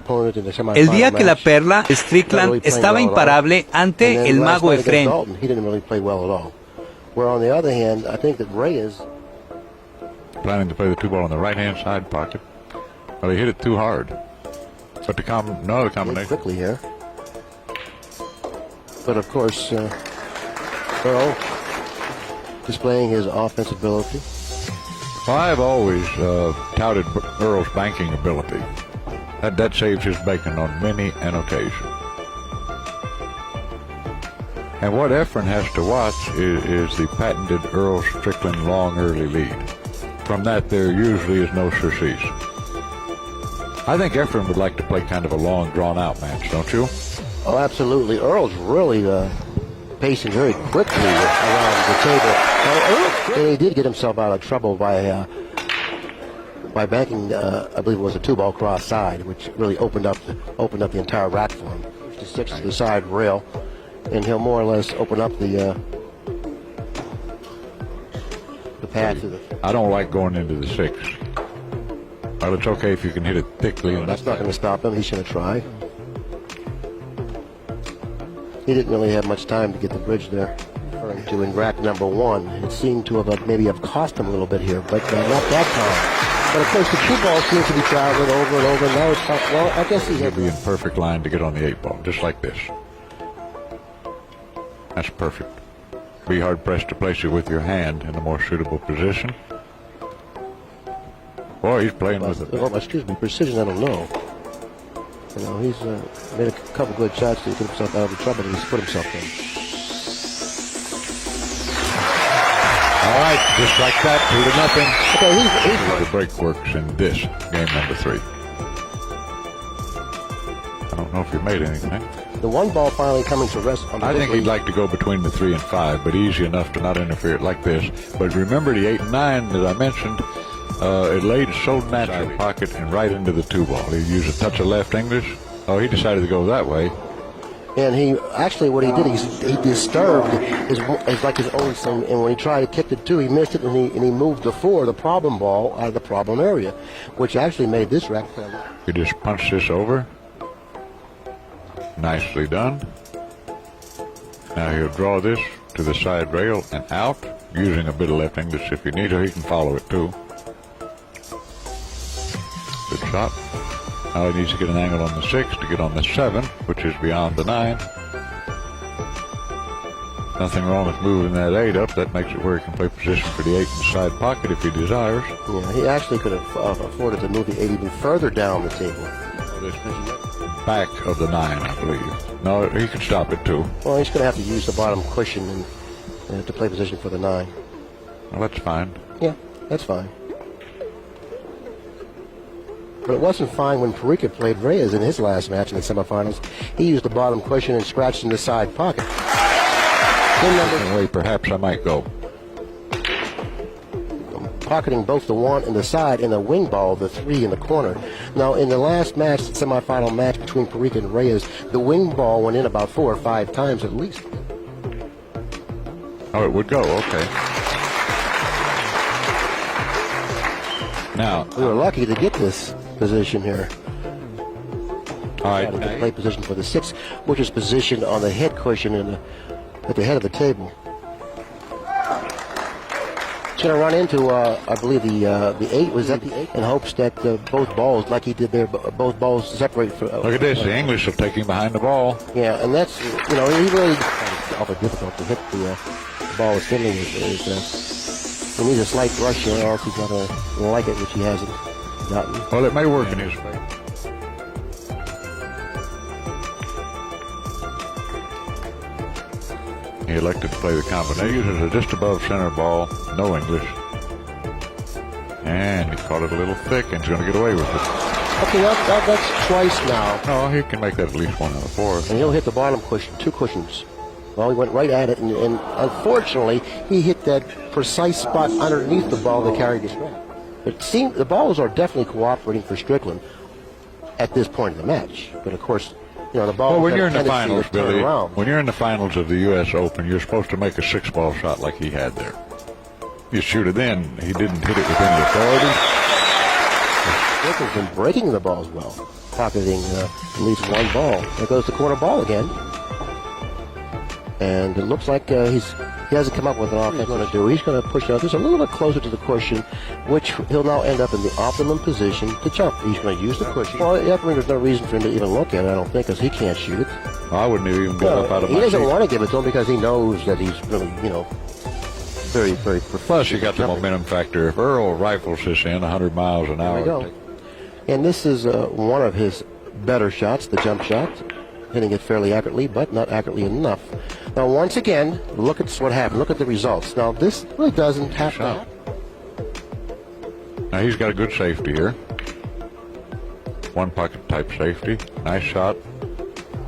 El día que la Perla, Strickland estaba imparable ante el Mago Efrén. Where on the other hand, I think that Reyes planning to play the 2-ball in the right-hand side pocket. Well, he hit it too hard. But the combination quickly here. But of course, Earl displaying his offensive ability. Well, I've always touted Earl's banking ability. That saves his bacon on many an occasion. And what Efrén has to watch is the patented Earl Strickland long early lead. From that, there usually is no surcease. I think Efrén would like to play kind of a long, drawn-out match, don't you? Oh, absolutely. Earl's really pacing very quickly around the table. And he did get himself out of trouble by banking, I believe it was a 2-ball cross side, which really opened up the entire rack for him. 56 to the side rail. And he'll more or less open up the path to the... I don't like going into the 6. Well, it's okay if you can hit it thickly. Well, that's not going to stop him. He's going to try. He didn't really have much time to get the bridge there. In rack number 1, it seemed to have maybe cost him a little bit here, but not that time. But of course, the 2-ball seems to be traveling over and over. And now it's well, I guess he'll be in perfect line to get on the 8-ball, just like this. That's perfect. Be hard-pressed to place it with your hand in a more suitable position. Boy, he's playing with it. Oh, excuse me, precision, I don't know. You know, he's made a couple good shots to get himself out of the trouble that he's put himself in. All right, just like that, 2-0. Okay, he's the break works in this game number 3. I don't know if you made anything. The 1-ball finally coming to rest on the I think he'd like to go between the 3 and 5, but easy enough to not interfere it like this. But remember the 8 and 9 that I mentioned, it laid so natural pocket and right into the 2-ball. He used a touch of left English. Oh, he decided to go that way. And he actually, what he did, he disturbed his like his own thing. And when he tried to kick the 2, he missed it, and he moved the 4, the problem ball, out of the problem area, which actually made this rack fail. He just punched this over. Nicely done. Now he'll draw this to the side rail and out, using a bit of left English if you need, or he can follow it too. Good shot. Now he needs to get an angle on the 6 to get on the 7, which is beyond the 9. Nothing wrong with moving that 8 up. That makes it where he can play position for the 8 in the side pocket if he desires. Yeah, he actually could have afforded to move the 8 even further down the table. Back of the 9, I believe. No, he can stop it too. Well, he's going to have to use the bottom cushion and to play position for the 9. Well, that's fine. Yeah, that's fine. But it wasn't fine when Perla played Reyes in his last match in the semifinals. He used the bottom cushion and scratched in the side pocket. Way, perhaps I might go. Pocketing both the 1 and the side and the wing ball, the 3 in the corner. Now, in the last match, semifinal match between Perla and Reyes, the wing ball went in about 4 or 5 times at least. Oh, it would go, okay. Now, we were lucky to get this position here. All right. To play position for the 6, which is positioned on the head cushion at the head of the table. It's going to run into, I believe, the 8. Was that the 8? In hopes that both balls, like he did there, both balls separate. Look at this. The English will take him behind the ball. Yeah, and that's, you know, he really awfully difficult to hit the ball with spinning. He needs a slight brush here, or else he's not going to like it, which he hasn't gotten. Well, it may work in his favor. He elected to play the combination. It's just above center ball, no English. And he caught it a little thick and he's going to get away with it. Okay, that's twice now. No, he can make that at least 1 out of 4. And he'll hit the bottom cushion, 2 cushions. Well, he went right at it, and unfortunately, he hit that precise spot underneath the ball that carried his rack. It seemed the balls are definitely cooperating for Strickland at this point in the match. But of course, you know, the ball. Well, when you're in the finals, Billy, when you're in the finals of the U.S. Open, you're supposed to make a 6-ball shot like he had there. You shoot it in. He didn't hit it with any authority. Strickland's been breaking the balls well. pocketing at least one ball. There goes the corner ball again. And it looks like he hasn't come up with an offense. He's going to do. He's going to push out just a little bit closer to the cushion, which he'll now end up in the optimum position to jump. He's going to use the cushion. Well, there's no reason for him to even look at it, I don't think, because he can't shoot it. I wouldn't even get up out of my seat. He doesn't want to give it to him because he knows that he's really, very, very proficient. Plus, you got the momentum factor. If Earl rifles this in 100 miles an hour. There we go. And this is one of his better shots, the jump shot. Hitting it fairly accurately, but not accurately enough. Now, once again, look at what happened. Look at the results. Now, this really doesn't have to happen. Now, he's got a good safety here. One pocket type safety. Nice shot.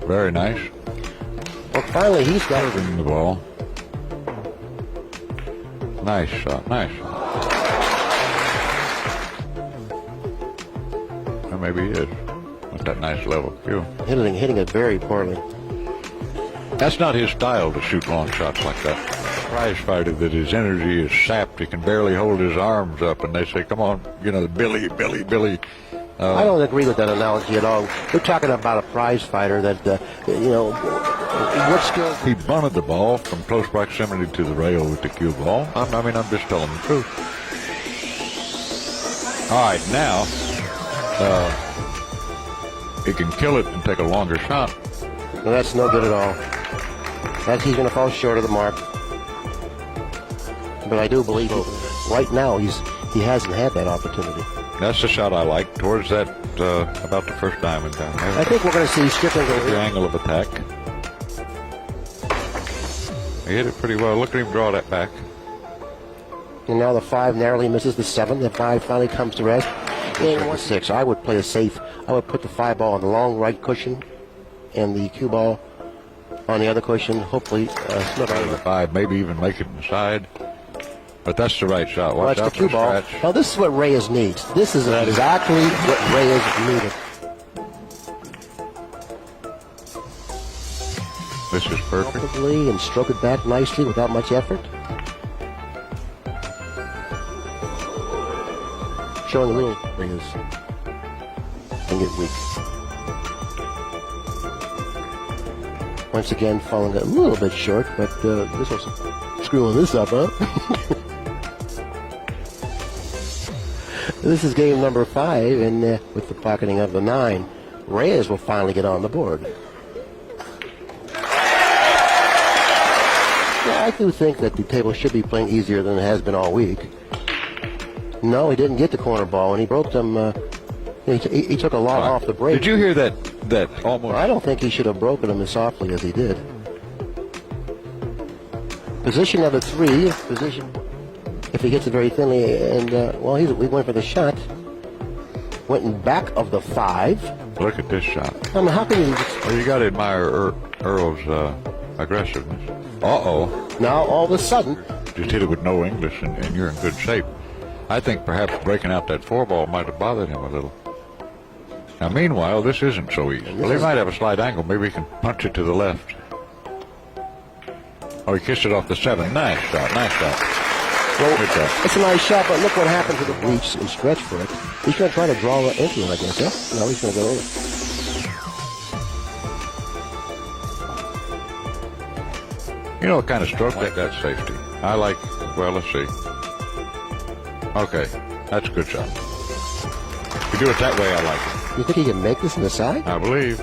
Very nice. Well, finally, he's got it. The ball. Nice shot. Nice. Well, maybe he is. With that nice level cue. Hitting it very poorly. That's not his style to shoot long shots like that. Prize fighter that his energy is sapped. He can barely hold his arms up, and they say, "Come on, Billy." I don't agree with that analogy at all. We're talking about a prize fighter that, what skill? He bunted the ball from close proximity to the rail with the cue ball. I'm just telling the truth. All right, now he can kill it and take a longer shot. No, that's no good at all. He's going to fall short of the mark. But I do believe right now he hasn't had that opportunity. That's the shot I like, towards that, about the first diamond down there. I think we're going to see Strickland go the angle of attack. He hit it pretty well. Look at him draw that back. And now the 5 narrowly misses the 7. The 5 finally comes to rest. And 1-6. I would play it safe. I would put the 5 ball on the long right cushion and the cue ball on the other cushion. Hopefully slip out of the 5, maybe even make it inside. But that's the right shot. Watch out the cue ball. Scratch. Now this is what Reyes needs. This is exactly what Reyes needed. This is perfect. Comfortably and stroke it back nicely without much effort. Showing a little Reyes and get weak. Once again, falling a little bit short, but this was screwing this up, huh? This is game number 5, and with the pocketing of the 9, Reyes will finally get on the board. Yeah, I do think that the table should be playing easier than it has been all week. No, he didn't get the corner ball, and he broke them. He took a lot off the break. Did you hear that almost? I don't think he should have broken them as softly as he did. Position of the 3, position. If he hits it very thinly, and we went for the shot. Went in back of the 5. Look at this shot. I mean, how can you? Well, you got to admire Earl's aggressiveness. Now all of a sudden, just hit it with no English, and you're in good shape. I think perhaps breaking out that 4 ball might have bothered him a little. Now, meanwhile, this isn't so easy. Well, he might have a slight angle. Maybe he can punch it to the left. Oh, he kissed it off the 7. Nice shot. Nice shot. Well, it's a nice shot, but look what happened to the reach and stretch for it. He's going to try to draw it into it, I guess, yeah? No, he's going to go over. You know what kind of stroke that safety? I like, well, let's see. Okay, that's a good shot. If you do it that way, I like it. You think he can make this in the side? I believe.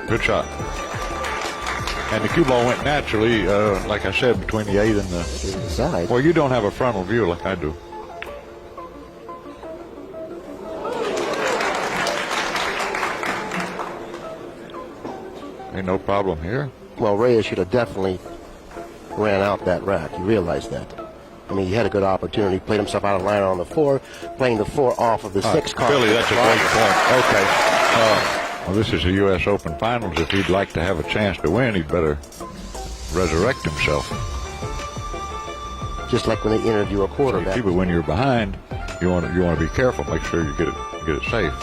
Good shot. And the cue ball went naturally, like I said, between the 8 and the side. Well, you don't have a frontal view like I do. Ain't no problem here. Well, Reyes should have definitely ran out that rack. You realize that. I mean, he had a good opportunity. Played himself out of line on the 4, playing the 4 off of the 6 card. Billy, that's a great point. Okay. Well, this is the U.S. Open Finals. If he'd like to have a chance to win, he'd better resurrect himself. Just like when they interview a quarterback. See, but when you're behind, you want to be careful. Make sure you get it safe.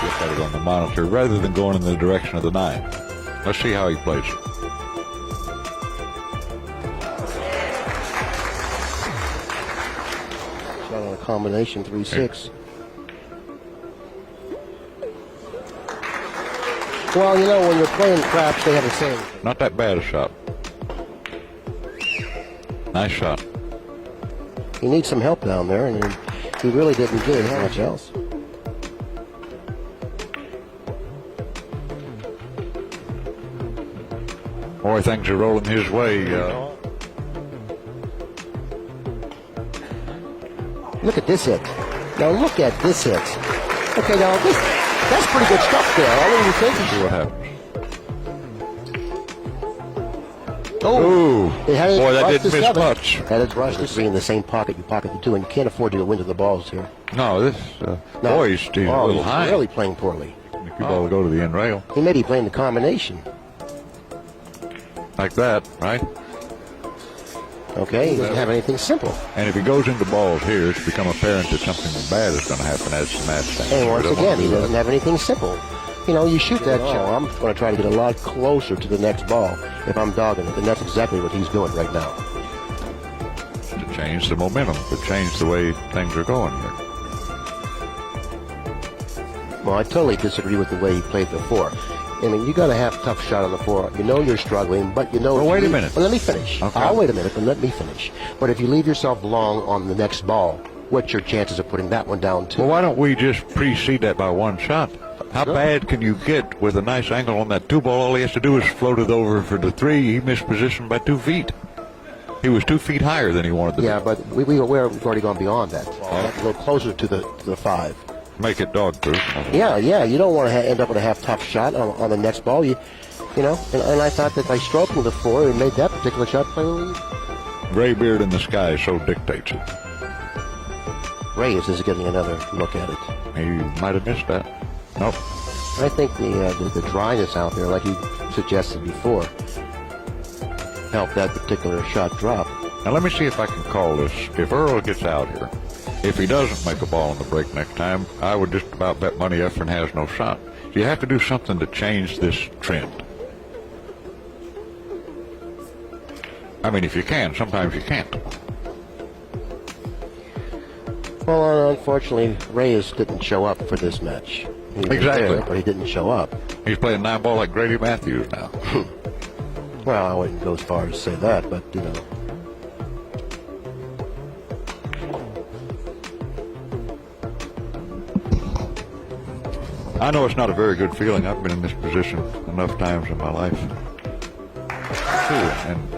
Look at it on the monitor rather than going in the direction of the 9. Let's see how he plays it. shot on a combination 3-6. Well, you know, when you're playing craps, they have a saying. Not that bad a shot. Nice shot. He needs some help down there, and he really didn't get much else. Boy, things are rolling his way. Look at this hit. Now look at this hit. Okay, now that's pretty good stuff there. What do you think? See what happens. Oh, boy, that didn't miss much. That is rushed. This being in the same pocket you pocket the two, and you can't afford to go into the balls here. No, this boy, he's a little high. He's really playing poorly. The cue ball will go to the end rail. He may be playing the combination. Like that, right? Okay, he doesn't have anything simple. And if he goes into balls here, it's become apparent that something bad is going to happen as the match stands. And once again, he doesn't have anything simple. You know, you shoot that ball, I'm going to try to get a lot closer to the next ball if I'm dogging it, and that's exactly what he's doing right now. To change the momentum, to change the way things are going here. Well, I totally disagree with the way he played before. I mean, you got to have a tough shot on the floor. You know you're struggling, but you know... Well, wait a minute. Well, let me finish. Okay. I'll wait a minute, but let me finish. But if you leave yourself long on the next ball, what's your chances of putting that one down, too? Well, why don't we just precede that by one shot? How bad can you get with a nice angle on that 2 ball? All he has to do is float it over for the 3. He missed position by 2 feet. He was 2 feet higher than he wanted to be. Yeah, but we've already gone beyond that. A little closer to the 5. Make it dog-proof. Yeah, you don't want to end up with a half-top shot on the next ball. You know, and I thought that by stroking the floor, it made that particular shot play a little easy. Gray beard in the sky so dictates it. Reyes is getting another look at it. He might have missed that. Nope. I think the dryness out there, like you suggested before, helped that particular shot drop. Now let me see if I can call this. If Earl gets out here, if he doesn't make a ball on the break next time, I would just about bet money Efrén has no shot. You have to do something to change this trend. I mean, if you can, sometimes you can't. Well, unfortunately, Reyes didn't show up for this match. He was Exactly. there, but he didn't show up. He's playing 9 ball like Grady Matthews now. Well, I wouldn't go as far as to say that, but, you know. I know it's not a very good feeling. I've been in this position enough times in my life.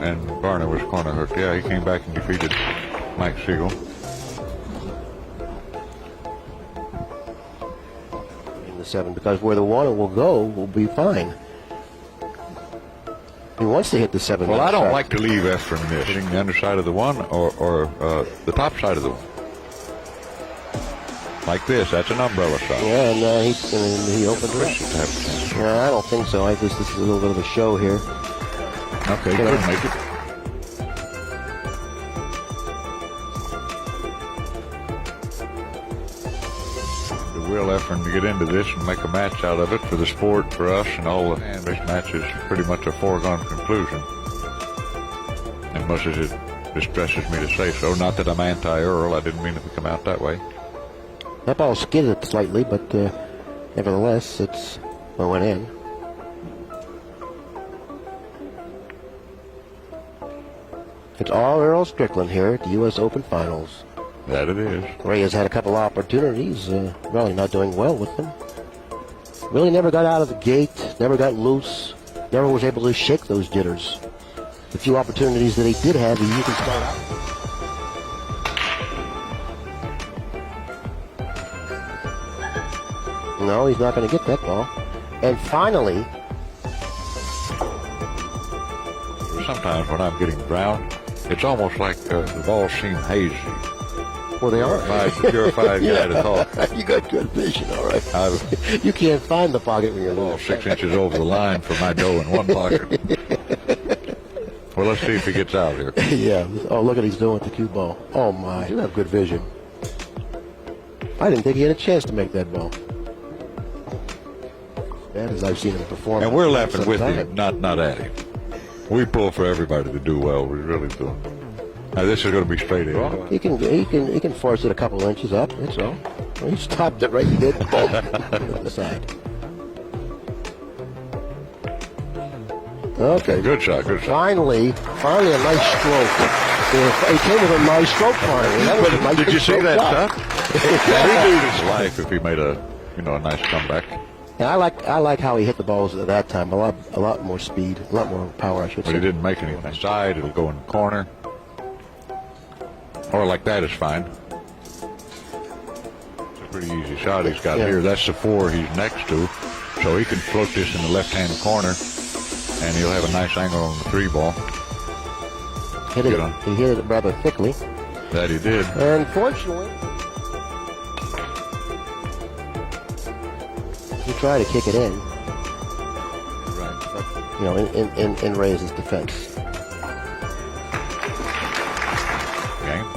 And Barrio was corner hooked. Yeah, he came back and defeated Mike Siegel. In the 7, because where the water will go will be fine. He wants to hit the 7. Well, I don't like to leave Efrén this. Hitting the underside of the 1 or the top side of the 1. Like this, that's an umbrella shot. Yeah, and he opened it up. Yeah, I don't think so. I guess this is a little bit of a show here. Okay, could make it. To will Efrén to get into this and make a match out of it for the sport, for us, and all the fans. This match is pretty much a foregone conclusion. As much as it distresses me to say so. Not that I'm anti-Earl. I didn't mean it to come out that way. That ball skidded slightly, but nevertheless, it went in. It's all Earl Strickland here at the U.S. Open Finals. That it is. Reyes had a couple opportunities, really not doing well with them. Really never got out of the gate, never got loose, never was able to shake those jitters. The few opportunities that he did have, he usually start out. No, he's not going to get that ball. And finally... Sometimes when I'm getting brown, it's almost like the balls seem hazy. Well, they are. Purified guy to talk. You got good vision, all right. You can't find the pocket when you're Ball 6 inches over the line for my dough in one pocket. Well, let's see if he gets out here. Yeah. Oh, look at what he's doing with the cue ball. Oh, my. You have good vision. I didn't think he had a chance to make that ball. Bad as I've seen him perform. And we're laughing with time. him, not at him. We pull for everybody to do well. We really do. Now this is going to be straight in. He can force it a couple inches up. That's all. Well, he stopped it right there. On the side. Okay. Good shot. Good shot. Finally, a nice stroke. He came with a nice stroke finally. That was a nice Did you see that shot. shot? He'd lose his life if he made a nice comeback. And I like how he hit the balls at that time. A lot more speed, a lot more power, I should say. But he didn't make anything. Side, it'll go in the corner. Or like that is fine. It's a pretty easy shot he's got here. That's the 4 he's next to. So he can float this in the left-hand corner, and he'll have a nice angle on the 3 ball. He hit it rather thickly. That he did. Unfortunately, he tried to kick it in. Right. But, you know, in Reyes' defense. Game.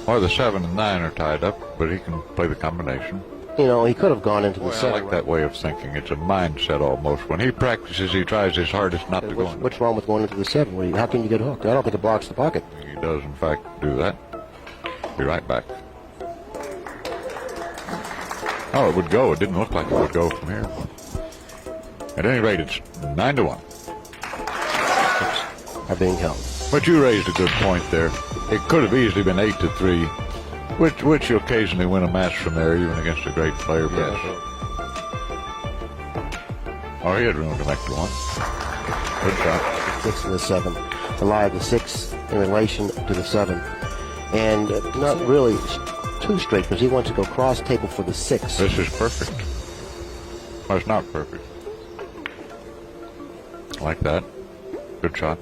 4. Or the 7 and 9 are tied up, but he can play the combination. You know, he could have gone into the I 7. like that way of thinking. It's a mindset almost. When he practices, he tries his hardest not to go in. What's wrong with going into the 7? How can you get hooked? I don't think it blocks the pocket. He does, in fact, do that. Be right back. Oh, it would go. It didn't look like it would go from here. At any rate, it's 9-1. Are being held. But you raised a good point there. It could have easily been 8-3, which you occasionally win a match from there, even against a great player. Yeah. Oh, he had room to make the 1. Good shot. 6 and the 7. The lie of the 6 in relation to the 7. And not really too straight, because he wants to go cross table for the 6. This is perfect. Well, it's not perfect. Like that. Good shot.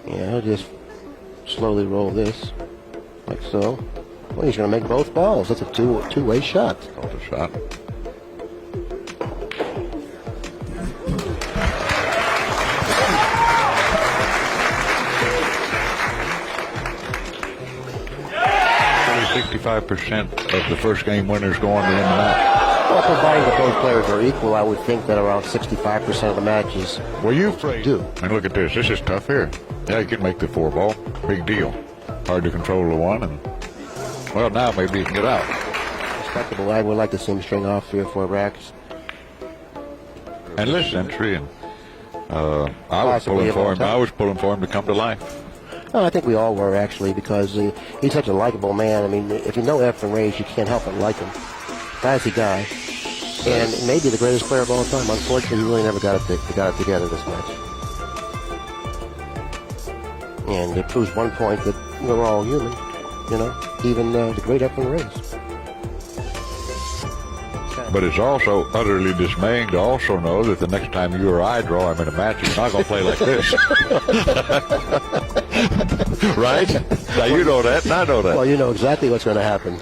Yeah, he'll just slowly roll this, like so. Well, he's going to make both balls. That's a two-way shot. Called a shot. Only 65% of the first game winners go on to win the match. Well, providing that both players are equal, I would think that around 65% of the matches Well, you do. And look at this. This is tough here. Yeah, you can make the 4 ball. Big deal. Hard to control the 1. And, well, now maybe you can get out. Respectable. I would like to see him string off 3 or 4 racks. And this century, and I was pulling for him. I was pulling for him to come to life. Well, I think we all were, actually, because he's such a likable man. I mean, if you know Efrén Reyes, you can't help but like him. Classy guy. And maybe the greatest player of all time. Unfortunately, he really never got it together this match. And it proves one point that we're all human, you know, even the great Efrén Reyes. But it's also utterly dismaying to also know that the next time you or I draw him in a match, he's not going to play like this. Right? Now, you know that, and I know that. Well, you know exactly what's going to happen.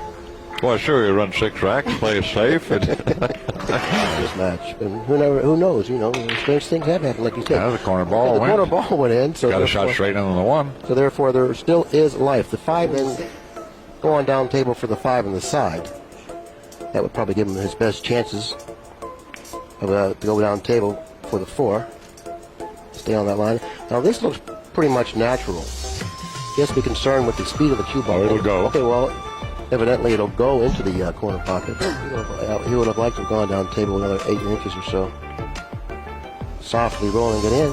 Well, sure, he'll run 6 racks, play it safe. And this match. And who knows, you know, strange things have happened, like you said. Yeah, the corner ball went. went. The corner ball went in. So got a shot straight in on the 1. So therefore, there still is life. The 5 then go on down table for the 5 on the side. That would probably give him his best chances of to go down table for the 4. Stay on that line. Now this looks pretty much natural. He has to be concerned with the speed of the cue ball. Oh, it'll go. Okay, well, evidently it'll go into the corner pocket. He would have liked to have gone down table another 8 inches or so. Softly rolling it in.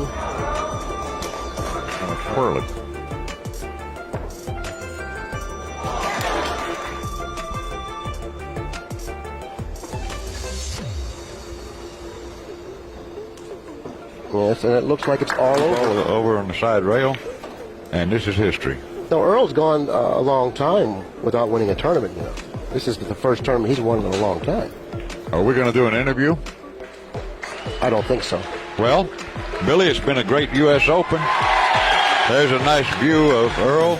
And twirl it. Yes, and it looks like it's all over. Over on the side rail. And this is history. No, Earl's gone a long time without winning a tournament, you know. This is the first tournament he's won in a long time. Are we going to do an interview? I don't think so. Well, Billy, it's been a great U.S. Open. There's a nice view of Earl